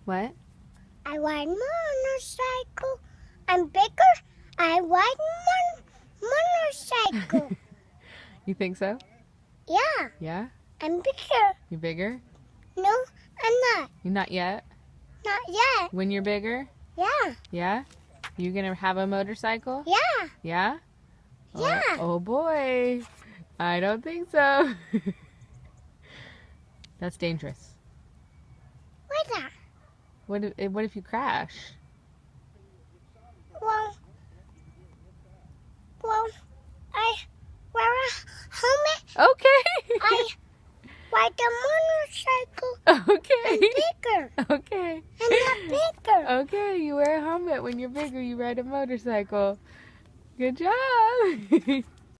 What? I ride motorcycle. I'm bigger. I ride motorcycle. You think so? Yeah, Yeah? I'm bigger. You bigger? No, I'm not. You not yet? Not yet. When you're bigger? Yeah, Yeah? You gonna have a motorcycle? yeah, Yeah? yeah. Oh boy. I don't think so. That's dangerous. What's that? What if you crash? Well, I wear a helmet. Okay. I ride the motorcycle. I'm Okay. bigger. Okay. I'm not bigger. Okay, you wear a helmet. When you're bigger, you ride a motorcycle. Good job.